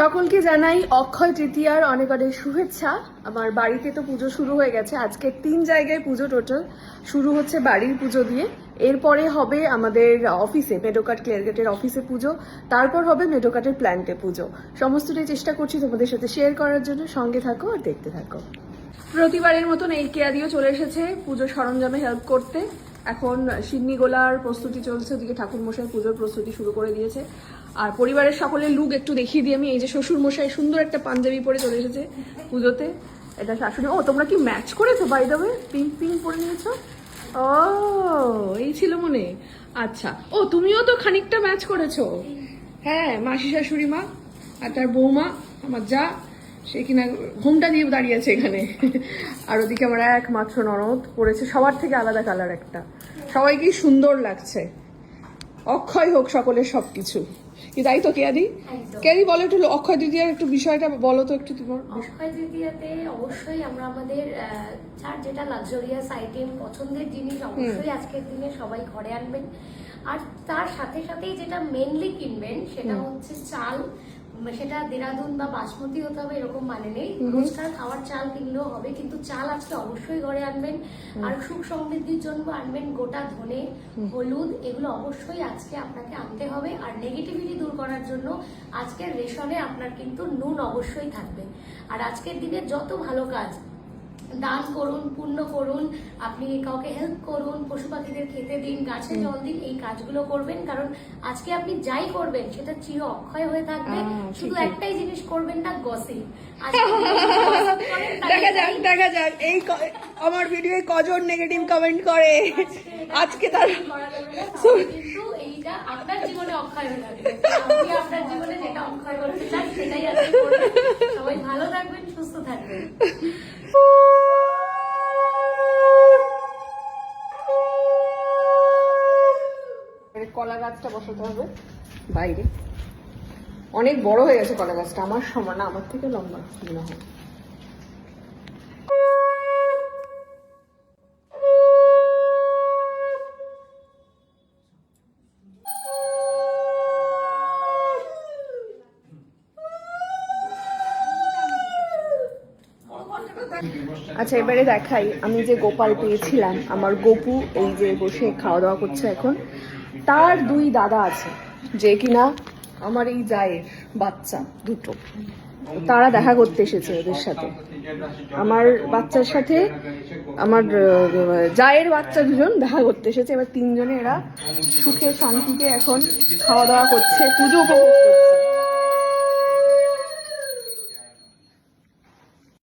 সকলকে জানাই অক্ষয় তৃতীয়ার অনেক অনেক শুভেচ্ছা। আমার বাড়িতে তো পুজো শুরু হয়ে গেছে, আজকে 3 জায়গায় পুজো টোটাল। শুরু হচ্ছে বাড়ির পুজো দিয়ে, এরপরে হবে আমাদের অফিসে মেডোকাট ক্লিয়ারগেটের অফিসে পুজো, তারপর হবে মেডোকাটের প্ল্যান্টে পুজো। সমস্তটাই চেষ্টা করছি তোমাদের সাথে শেয়ার করার জন্য, সঙ্গে থাকো আর দেখতে থাকো। প্রতিবারের মতন এই কেয়াদিও চলে এসেছে পুজো সরঞ্জামে হেল্প করতে। এখন সিন্নি গোলার প্রস্তুতি চলছে, ওদিকে ঠাকুর মশাই পুজোর প্রস্তুতি শুরু করে দিয়েছে। আর পরিবারের সকলের লুক একটু দেখিয়ে দিই আমি। এই যে শ্বশুর মশাই সুন্দর একটা পাঞ্জাবি পরে চলে এসেছে পুজোতে, এটা শাশুড়ি। ও তোমরা কি ম্যাচ করেছো by the way? Pink pink পরে নিয়েছো? ও এই ছিল মনে। আচ্ছা, ও তুমিও তো খানিকটা ম্যাচ করেছো। হ্যাঁ, মাসি শাশুড়ি মা আর তার বৌমা আমার যা, সে কিনা ঘোমটা দিয়ে দাঁড়িয়ে আছে এখানে। আর ওদিকে আমার একমাত্র ননদ পড়েছে সবার থেকে আলাদা কালার একটা। সবাইকেই সুন্দর লাগছে। অক্ষয় হোক সকলের সবকিছু, কি তাই তো কেয়াদি? কেয়াদি বলো একটু অক্ষয় তৃতীয়ার একটু বিষয়টা বলো তো একটু তোমার। অক্ষয় তৃতীয়াতে অবশ্যই আমরা আমাদের যার যেটা লাক্সারিয়াস আইটেম পছন্দের জিনিস অবশ্যই আজকের দিনে সবাই ঘরে আনবেন। আর তার সাথে সাথেই যেটা মেনলি কিনবেন সেটা হচ্ছে চাল। সেটা দেরাদুন বা বাসমতি হতে হবে এরকম মানে নেই, রোজকার খাওয়ার চাল কিনলেও হবে, কিন্তু চাল আজকে অবশ্যই ঘরে আনবেন। আর সুখ সমৃদ্ধির জন্য আনবেন গোটা ধনে, হলুদ, এগুলো অবশ্যই আজকে আপনাকে আনতে হবে। আর নেগেটিভিটি দূর করার জন্য আজকের রেশনে আপনার কিন্তু নুন অবশ্যই থাকবে। আর আজকের দিনে যত ভালো কাজ, দান করুন, পুণ্য করুন, আপনি কাউকে হেল্প করুন, পশু পাখিদের খেতে দিন, গাছে জল দিন, এই কাজগুলো করবেন। কারণ আজকে আপনি যাই করবেন সেটা চির অক্ষয় হয়ে থাকবে। শুধু একটাই জিনিস করবেন না, গসিপ। দেখা যাক এই আমার ভিডিও কজন নেগেটিভ কমেন্ট করে আজকে তার। কিন্তু এইটা আপনার জীবনে অক্ষয় হয়ে থাকবে। আপনি আপনার জীবনে যেটা অক্ষয় করতে চান সেটাই আজকে করবেন। সবাই ভালো থাকবেন, সুস্থ থাকবেন। কলা গাছটা বসাতে হবে বাইরে, অনেক বড় হয়ে গেছে কলা গাছটা, আমার সমান না, আমার থেকে লম্বা মনে হয়। আচ্ছা, এবারে দেখাই আমি যে গোপাল পেয়েছিলাম, আমার গোপু এই যে বসে খাওয়া দাওয়া করছে এখন। তার 2 দাদা আছে যে কিনা আমার এই জায়ের বাচ্চা দুটো, তারা দেখা করতে এসেছে ওদের সাথে। আমার বাচ্চার সাথে আমার জায়ের বাচ্চা দুজন দেখা করতে এসেছে। এবার 3 জনে এরা সুখে শান্তিতে এখন খাওয়া দাওয়া করছে, পুজো উপভোগ করছে।